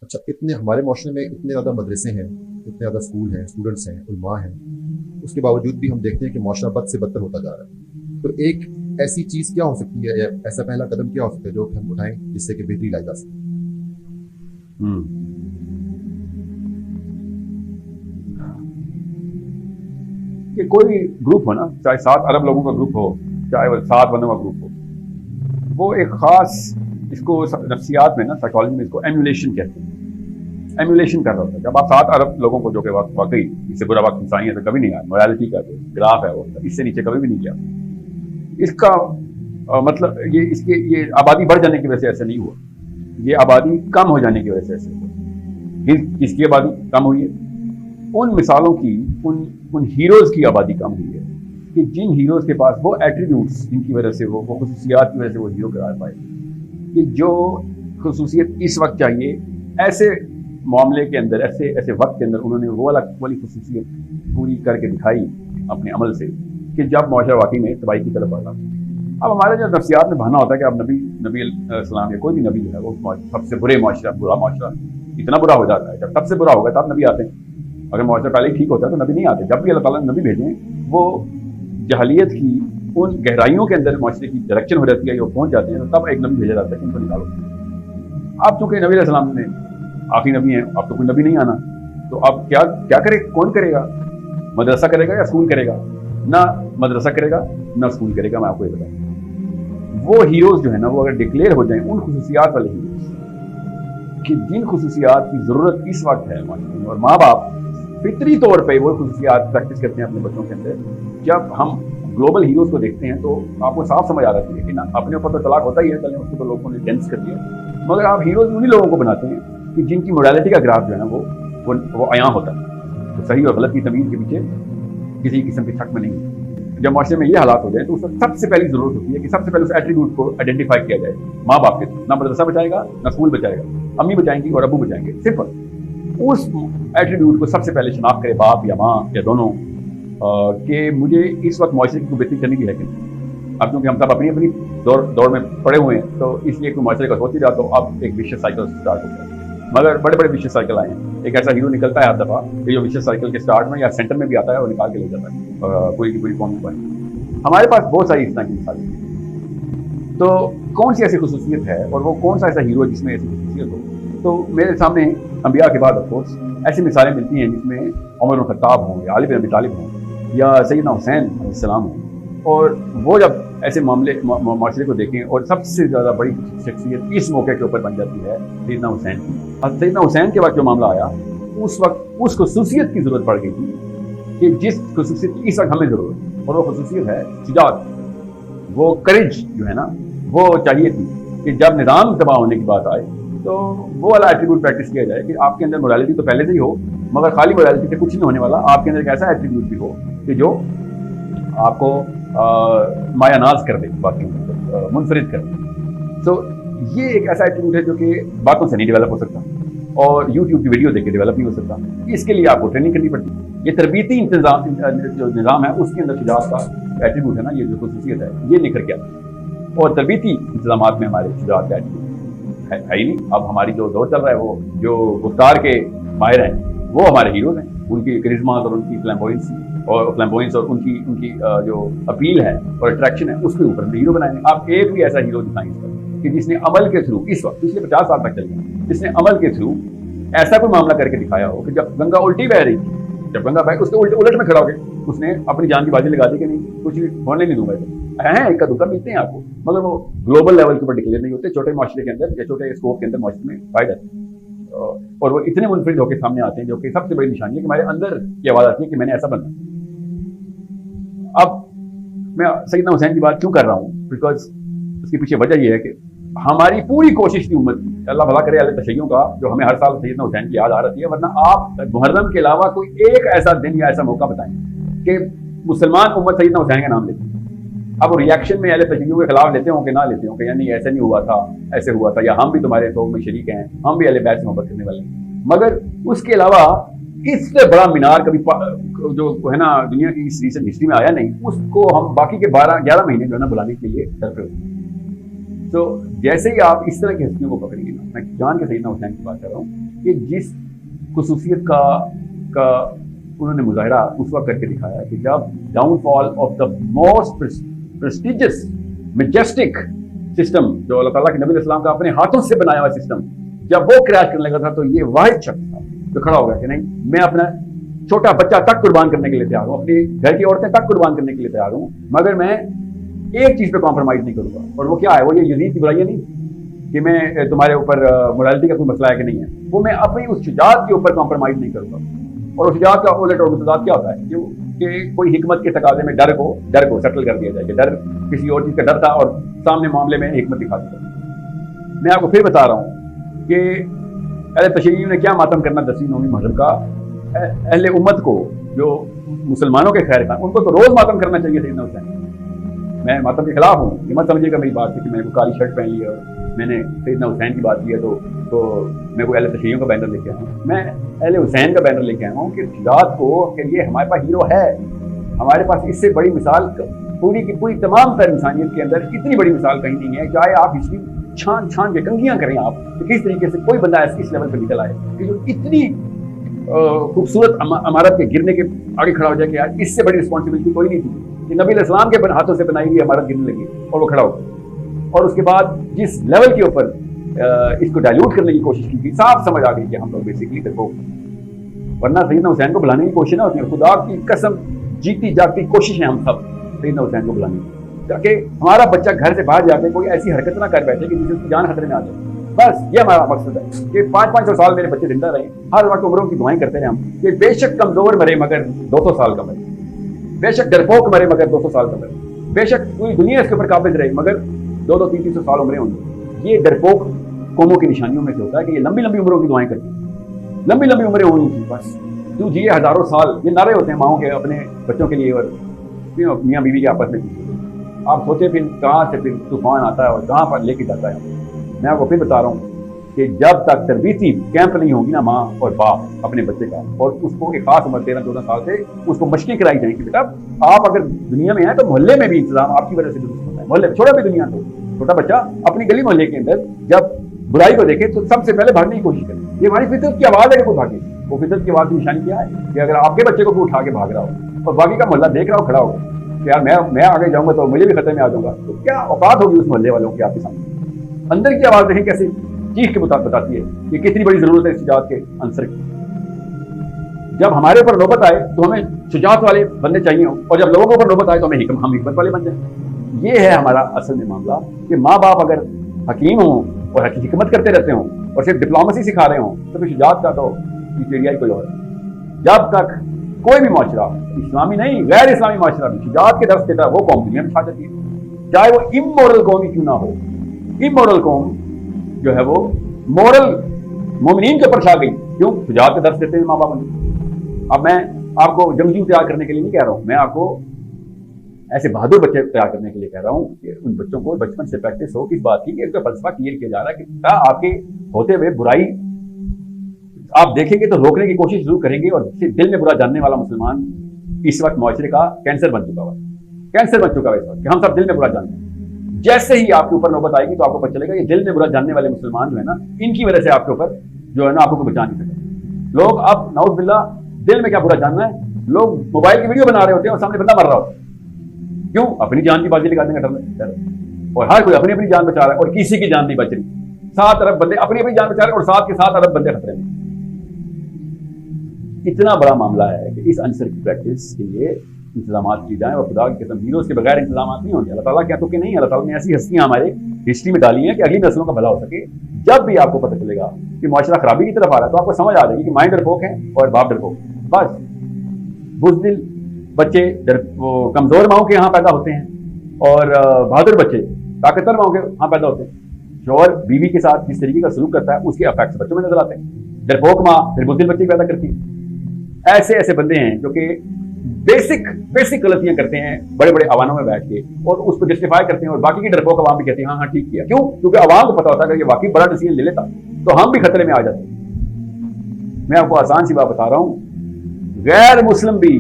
اچھا، اتنے ہمارے معاشرے میں اتنے زیادہ مدرسے ہیں، اتنے زیادہ اسکول ہیں، اسٹوڈنٹس ہیں، علماء ہیں، اس کے باوجود بھی ہم دیکھتے ہیں کہ معاشرہ بد سے بدتر ہوتا جا رہا ہے. تو ایک ایسی چیز کیا ہو سکتی ہے یا ایسا پہلا قدم کیا ہو سکتا ہے جو کہ ہم اٹھائیں جس سے کہ بہتری لائی جا سکے؟ کہ کوئی بھی گروپ ہو نا، چاہے 7 ارب لوگوں کا گروپ ہو، چاہے وہ 7 بندوں کا گروپ ہو، وہ ایک خاص، اس کو نفسیات میں نا، سائیکالوجی میں اس کو ایمولیشن کہتے ہیں. ایمولیشن کر رہا ہوتا ہے. جب آپ 7 ارب لوگوں کو، جو کہ واقعی اس سے برا وقت انسانیت کبھی نہیں آیا، مورالٹی کا جو گراف ہے وہ اس سے نیچے کبھی بھی نہیں گیا. اس کا مطلب یہ آبادی بڑھ جانے کی وجہ سے ایسا نہیں ہوا، یہ آبادی کم ہو جانے کی وجہ سے ایسے ہوا. کس کی آبادی کم ہوئی ہے؟ ان مثالوں کی، ان ہیروز کی آبادی کم ہوئی ہے کہ جن ہیروز کے پاس وہ ایٹریبیوٹس، جن کی وجہ سے وہ خصوصیات کی وجہ سے وہ ہیرو قرار پائے، کہ جو خصوصیت اس وقت چاہیے، ایسے معاملے کے اندر، ایسے وقت کے اندر انہوں نے وہ والی خصوصیت پوری کر کے دکھائی اپنے عمل سے کہ جب معاشرہ واقعی میں تباہی کی طرف بڑھا. اب ہمارے جو نفسیات میں بہانا ہوتا ہے کہ اب نبی علیہ السلام یا کوئی بھی نبی جو ہے وہ سب سے برا معاشرہ اتنا برا ہو جاتا ہے. جب سب سے برا ہوگا تب نبی آتے ہیں. اگر معاشرہ پہلے ہی ٹھیک ہوتا ہے تو نبی نہیں آتے. جب بھی اللہ تعالیٰ نے نبی بھیجیں، وہ جہلیت کی ان گہرائیوں کے اندر معاشرے کی ڈائریکشن ہو جاتی ہے، وہ پہنچ جاتے ہیں، تب ایک نبی بھیجا جاتا ہے کہ ان کو نکالو. اب چونکہ نبی علیہ السلام نے آخری نبی ہیں، اب تو کوئی نبی نہیں آنا، تو اب کیا کرے؟ کون کرے گا؟ مدرسہ کرے گا یا اسکول کرے گا؟ نہ مدرسہ کرے گا نہ اسکول کرے گا. میں آپ کو یہ بتاؤں، وہ ہیروز جو ہے نا، وہ اگر ڈکلیئر ہو جائیں، ان خصوصیات والے ہیروز کہ جن خصوصیات کی ضرورت اس وقت ہے معاشرے میں، اور ماں باپ فطری طور پہ وہ خصوصیات پریکٹس کرتے ہیں اپنے بچوں کے اندر. جب ہم گلوبل ہیروز کو دیکھتے ہیں تو آپ کو صاف سمجھ آ رہی ہے کہ اپنے اوپر تو طلاق ہوتا ہی ہے، چلیں اس کو تو لوگوں نے ڈینس کر دیا، مگر آپ ہیروز انہی لوگوں کو بناتے ہیں کہ جن کی مورالٹی کا گراف جو ہے نا وہ عیاں ہوتا ہے. تو صحیح اور غلط کی تمیز کے پیچھے کسی قسم کی شک میں نہیں ہے. جب معاشرے میں یہ حالات ہو جائیں تو اس وقت سب سے پہلی ضرورت ہوتی ہے کہ سب سے پہلے اس ایٹریبیوٹ کو آئیڈینٹیفائی کیا جائے ماں باپ کے. نہ مدرسہ بچائے گا نہ اسکول بچائے گا، امی بچائیں گی اور ابو بچائیں گے. صرف اس ایٹریبیوٹ کو سب سے پہلے شناخت کرے باپ یا ماں یا دونوں، کہ مجھے اس وقت معاشرے کی بہتری کرنی بھی ہے کہ نہیں. اب کیونکہ ہم سب اپنی اپنی دور میں پڑے ہوئے ہیں، تو اس لیے کوئی معاشرے کا ہوتی جاتا تو اب ایک وشیس سائیکل اسٹارٹ ہو گیا. مگر بڑے بڑے وشیس سائیکل آئے ہیں. ایک ایسا ہیرو نکلتا ہے ہر دفعہ کہ جو وشیس سائیکل کے اسٹارٹ میں یا سینٹر میں بھی آتا ہے اور نکال کے لے جاتا ہے پوری کی پوری قوم کو. ہمارے پاس بہت ساری اس طرح کی مثالیں ہیں. تو کون سی ایسی خصوصیت ہے اور وہ کون سا ایسا ہیرو ہے جس میں ایسی خصوصیت ہو؟ تو میرے سامنے انبیاء کے بعد آف کورس ایسی مثالیں ملتی ہیں جس میں عمر بن خطاب ہوں یا علی بن ابی طالب ہوں یا سیدنا حسین علیہ السلام ہوں. اور وہ جب ایسے معاشرے کو دیکھیں، اور سب سے زیادہ بڑی شخصیت اس موقع کے اوپر بن جاتی ہے سیدنا حسین کی. اب سیدنا حسین کے وقت جو معاملہ آیا، اس وقت اس خصوصیت کی ضرورت پڑ گئی تھی کہ جس خصوصیت کی اس وقت ہمیں ضرورت ہے، اور وہ خصوصیت ہے شجاعت. وہ کریج جو ہے نا، وہ چاہیے تھی کہ جب نظام تباہ ہونے کی بات آئے تو وہ والا ایٹریبیوٹ پریکٹس کیا جائے کہ آپ کے اندر مورالٹی تو پہلے سے ہی ہو، مگر خالی مورالٹی سے کچھ نہیں ہونے والا. آپ کے اندر ایک ایسا ایٹریبیوٹ بھی ہو کہ جو آپ کو مایا ناز کر دے، باقی منفرد کر دے. تو یہ ایک ایسا ایٹریبیوٹ ہے جو کہ باتوں سے نہیں ڈیولپ ہو سکتا اور یوٹیوب کی ویڈیو دیکھ کے ڈیولپ نہیں ہو سکتا. اس کے لیے آپ کو ٹریننگ کرنی پڑتی ہے. یہ تربیتی جو نظام ہے اس کے اندر شجاعت کا ایٹریبیوٹ ہے نا، یہ جو خصوصیت ہے یہ نکھر کے آتی ہے. اور تربیتی انتظامات میں ہمارے شجاعت کا ایٹریبیوٹ ہے ہی نہیں. اب ہماری جو دور چل رہا ہے، وہ جو گفتار کے ماہر ہیں وہ ہمارے ہیروز ہیں. ان کی کرزمات اور ان کی فلیمبوئنس اور ان کی جو اپیل ہے اور اٹریکشن ہے، اس کے اوپر ہیرو بنائیں. آپ ایک بھی ایسا ہیرو دکھائیں اس پر کہ جس نے عمل کے تھرو اس وقت پچھلے 50 سال تک چل گیا، جس نے عمل کے تھرو ایسا کوئی معاملہ کر کے دکھایا ہو کہ جب گنگا الٹی بہ رہی تھی، جب گنگا بہ اس کے الٹ میں کھڑا ہو گئے، اس نے اپنی جان کی بازی لگا دی کہ نہیں کچھ ہونے نہیں دوں گا. ایک کا دکھا ملتے ہیں آپ کو، مگر وہ گلوبل لیول کے اوپر ڈکلیئر نہیں ہوتے. چھوٹے معاشرے کے اندر یا چھوٹے اسکوپ کے اندر معاشرے میں پائے جاتے ہیں، اور وہ اتنے منفرد ہو کے سامنے آتے ہیں، جو کہ سب سے بڑی نشانی ہے کہ ہمارے اندر یہ آواز آتی ہے کہ میں نے ایسا بننا. اب میں سیدنا حسین کی بات کیوں کر رہا ہوں؟ بیکاز اس کے پیچھے وجہ یہ ہے کہ ہماری پوری کوشش کی امت کی، اللہ بھلا کرے اہل تشیعوں کا، جو ہمیں ہر سال سیدنا حسین کی یاد آ رہی ہے. ورنہ آپ محرم کے علاوہ کوئی ایک ایسا دن یا ایسا موقع بتائیں کہ مسلمان امت سیدنا حسین کا نام لیتی ہے. اب ریئیکشن میں اہل تشیعوں کے خلاف لیتے ہوں کہ نہ لیتے ہوں کہ یعنی ایسے نہیں ہوا تھا، ایسے ہوا تھا، یا ہم بھی تمہارے تو میں شریک ہیں، ہم بھی اہل بیت سے محبت کرنے والے ہیں. مگر اس کے علاوہ اس سے بڑا مینار کبھی جو ہے نا دنیا کی اس ریسنٹ ہسٹری میں آیا نہیں. اس کو ہم باقی کے 11 مہینے جو ہے نا بلانے کے لیے ڈرتے ہوتے ہیں. تو جیسے ہی آپ اس طرح کی ہستیوں کو پکڑیں گے نا، میں جان کے سیدنا حسین کی بات کر رہا ہوں کہ جس خصوصیت کا انہوں نے مظاہرہ اس وقت کر کے دکھایا کہ جب down fall of the most prestigious majestic system جو اللہ تعالیٰ کے نبی علیہ السلام کا اپنے ہاتھوں سے بنایا ہوا سسٹم جب وہ کریش کرنے لگا تھا تو یہ واحد شخص تھا جو کھڑا ہو گیا کہ نہیں، میں اپنا چھوٹا بچہ تک قربان کرنے کے لیے تیار ہوں، اپنی گھر کی عورتیں تک قربان کرنے کے لیے تیار ہوں، مگر میں ایک چیز پہ کمپرومائز نہیں کروں گا، اور وہ کیا ہے؟ وہ یہ یزید کی برائیاں نہیں کہ میں تمہارے اوپر morality کا کوئی مسئلہ ہے کہ نہیں ہے، وہ میں اپنی اس شجاعت کے اوپر کمپرومائز نہیں کروں گا۔ اور اس شجاعت کا الٹ اور متضاد کیا ہوتا ہے کہ کوئی حکمت کے تقاضے میں ڈر کو سیٹل کر دیا جائے کہ ڈر کسی اور چیز کا ڈر تھا اور سامنے معاملے میں حکمت دکھا دی۔ میں آپ کو پھر بتا رہا ہوں کہ اہل تشیع نے کیا ماتم کرنا 10ویں 9ویں محرم کا، اہل امت کو جو مسلمانوں کے خیر خواہ ان کو تو روز ماتم کرنا چاہیے سیدنا حسین۔ میں ماتم کے خلاف ہوں، یہ مت سمجھیے گا میری بات کہ میں نے کالی شرٹ پہن لی اور میں نے سیدنا حسین کی بات کی ہے تو میں کوئی اہل تشیعوں کا بینر لے کے آیا ہوں۔ میں اہل حسین کا بینر لے کے آیا ہوں کہ شجاعت کو کہ یہ ہمارے پاس ہیرو ہے، ہمارے پاس اس سے بڑی مثال پوری کی پوری تمام تر انسانیت کے اندر اتنی بڑی مثال کہیں نہیں ہے۔ چاہے آپ ہسٹری چھان چھان کے کنگیاں کریں آپ کہ کس طریقے سے کوئی بندہ اس لیول پہ نکل آئے کہ جو اتنی خوبصورت عمارت کے گرنے کے آگے کھڑا ہو جائے کہ یار اس سے بڑی رسپانسبلٹی کوئی نہیں تھی کہ نبی علیہ السلام کے ہاتھوں سے بنائی ہوئی عمارت گرنے لگی اور وہ کھڑا ہو گیا، اور اس کے بعد جس لیول کے اوپر اس کو ڈائلیوٹ کرنے کی کوشش کی تھی، صاف سمجھ آ گئی کہ ہم لوگ بیسکلی دیکھو، ورنہ سیدنا حسین کو بلانے کی کوشش نہ ہوتی ہے، خدا کی قسم جیتی جاگتی کوشش ہے ہم سب سیدنا حسین کو بلانے کی، تاکہ ہمارا بچہ گھر سے باہر جا کے کوئی ایسی حرکت نہ کر بیٹھے کہ جس سے اس کی جان خطرے میں آ جائے۔ بس یہ ہمارا مقصد ہے کہ 500 سال میرے بچے زندہ رہیں، ہر وقت عمروں کی دعائیں کرتے رہے ہم کہ بے شک کمزور مرے مگر 200 سال کا مرے، بے شک ڈرپوک مرے مگر 200 سال کا مرے، بے شک پوری دنیا اس کے اوپر قابض رہے مگر 200-300 سال عمریں ہوں گی۔ یہ ڈرپوک قوموں کی نشانیوں میں سے ہوتا ہے کہ یہ لمبی لمبی عمروں کی دعائیں کرتی ہیں، لمبی لمبی عمریں ہونی چاہیے، بس تو جیے ہزاروں سال، یہ نعرے ہوتے ہیں ماؤں کے اپنے بچوں کے لیے اور میاں بیوی کے آپس میں۔ آپ سوچیں پھر کہاں سے پھر طوفان آتا ہے اور کہاں پر لے کے جاتا ہے۔ میں آپ کو پھر بتا رہا ہوں کہ جب تک تربیتی کیمپ نہیں ہوگی نا ماں اور باپ اپنے بچے کا، اور اس کو ایک خاص عمر 13-14 سال سے اس کو مشقیں کرائی جائیں کہ بیٹا آپ اگر دنیا میں ہیں تو محلے میں بھی انتظام آپ کی وجہ سے درست ہوتا ہے، محلے میں چھوڑا بھی دنیا تو چھوٹا بچہ اپنی گلی محلے کے اندر جب برائی کو دیکھے تو سب سے پہلے بھاگنے کی کوشش کرے۔ یہ ہماری فطرت کی آواز ہے کہ وہ بھاگے، وہ فطرت کی آواز کی نشانی کیا ہے کہ اگر آپ کے بچے کو اٹھا کے بھاگ رہا ہو اور باقی کا محلہ دیکھ رہا ہو کھڑا ہو کہ یار میں آگے جاؤں گا تو مجھے بھی خطرے میں آ جاؤں گا، تو کیا اوقات ہوگی اس محلے والوں کی آپ کے سامنے۔ اندر کی آواز دیکھیں کیسے چیخ کے مطابق بتاتی ہے کہ کتنی بڑی ضرورت ہے اس شجاعت کے عنصر کی۔ جب ہمارے اوپر نوبت آئے تو ہمیں شجاعت والے بندے چاہیے ہوں، اور جب لوگوں کے اوپر نوبت آئے تو ہم حکمت والے بن جائیں۔ یہ ہے ہمارا اصل میں معاملہ کہ ماں باپ اگر حکیم ہوں اور حکمت کرتے رہتے ہوں اور صرف ڈپلومسی سکھا رہے ہوں تو پھر شجاعت کا تو ایریا ہی کوئی اور ہے۔ جب تک کوئی بھی معاشرہ اسلامی نہیں غیر اسلامی معاشرہ بھی شجاعت کے درس دیتا ہے وہ قوم دنیا میں چھا جاتی ہے، چاہے وہ امورل قوم ہی کیوں نہ ہو۔ امورل قوم جو ہے وہ مورل مومنین کے اوپر چھا گئی، کیوں؟ شجاعت کے درس دیتے ہیں ماں باپ نے۔ اب میں آپ کو جنگجو تیار کرنے کے لیے نہیں کہہ رہا ہوں، میں آپ کو ایسے بہادر بچے تیار کرنے کے لیے کہہ رہا ہوں کہ ان بچوں کو بچپن سے پریکٹس ہو کس بات کی کہ اس کا فلسفہ کلیئر کیا جا رہا ہے کہ آپ کے ہوتے ہوئے برائی آپ دیکھیں گے تو روکنے کی کوشش ضرور کریں گے، اور دل میں برا جاننے والا مسلمان اس وقت معاشرے کا کینسر بن چکا ہے، کینسر بن چکا ہے اس وقت کہ ہم سب دل میں برا جانتے ہیں۔ جیسے ہی آپ کے اوپر نوبت آئے گی تو آپ کو پتہ چلے گا یہ دل میں برا جاننے والے مسلمان جو ہے نا ان کی وجہ سے آپ کے اوپر جو ہے نا آپ کو بچا نہیں سکتے۔ لوگ اب نعوذ باللہ دل میں کیا برا جاننا ہے، لوگ موبائل کی ویڈیو بنا رہے ہوتے ہیں اور سامنے بندہ مر رہا ہوتا ہے، کیوں؟ اپنی جان کی بازی لگانے کا ڈر، اور ہر کوئی اپنی اپنی جان بچا رہا ہے اور کسی کی جان نہیں بچ رہی۔ 7 ارب بندے اپنی اپنی جان بچا رہے ہیں اور 7 کے 7 ارب بندے خطرے میں۔ اتنا بڑا معاملہ ہے کہ اس عنصر کی پریکٹس کے لیے انتظامات کی جائیں، اور خدا کی قسم ہیروز کے بغیر انتظامات نہیں ہوتے۔ اللہ تعالیٰ کیا تو کہ نہیں، اللہ تعالیٰ نے ایسی ہستیاں ہمارے ہسٹری میں ڈالی ہیں کہ اگلی نسلوں کا بھلا ہو سکے۔ جب بھی آپ کو پتہ چلے گا کہ معاشرہ خرابی کی طرف آ رہا ہے تو آپ کو سمجھ آ جائے گی کہ مائیں ڈرپوک ہیں اور باپ ڈرپوک۔ بس بزدل بچے کمزور ماؤں کے یہاں پیدا ہوتے ہیں اور بہادر بچے طاقتور ماؤں کے یہاں پیدا ہوتے ہیں۔ شوہر بیوی کے ساتھ جس طریقے کا سلوک کرتا ہے اس کے افیکٹس بچوں میں نظر آتے ہیں۔ ڈرپوک ماں پھر بزدل بچے پیدا کرتی ہے۔ ایسے بندے ہیں جو کہ بیسک غلطیاں کرتے ہیں بڑے بڑے عواموں میں بیٹھ کے اور اس کو جسٹیفائی کرتے ہیں، اور باقی کی ڈرپوک عوام بھی کہتے ہیں ہاں ٹھیک کیا، کیوں؟ کیونکہ عوام کو پتا ہوتا ہے کہ یہ واقعی بڑا ڈیسیژن لے لیتا تو ہم بھی خطرے میں آ جاتے ہیں۔ میں آپ کو آسان سی بات بتا رہا ہوں، غیر مسلم بھی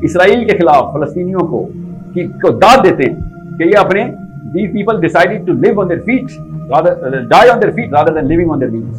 اسرائیل کے خلاف فلسطینیوں کو داد دیتے ہیں کہ یہ اپنے these people decided to live on their feet die on their feet rather than living on their knees,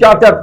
4-4,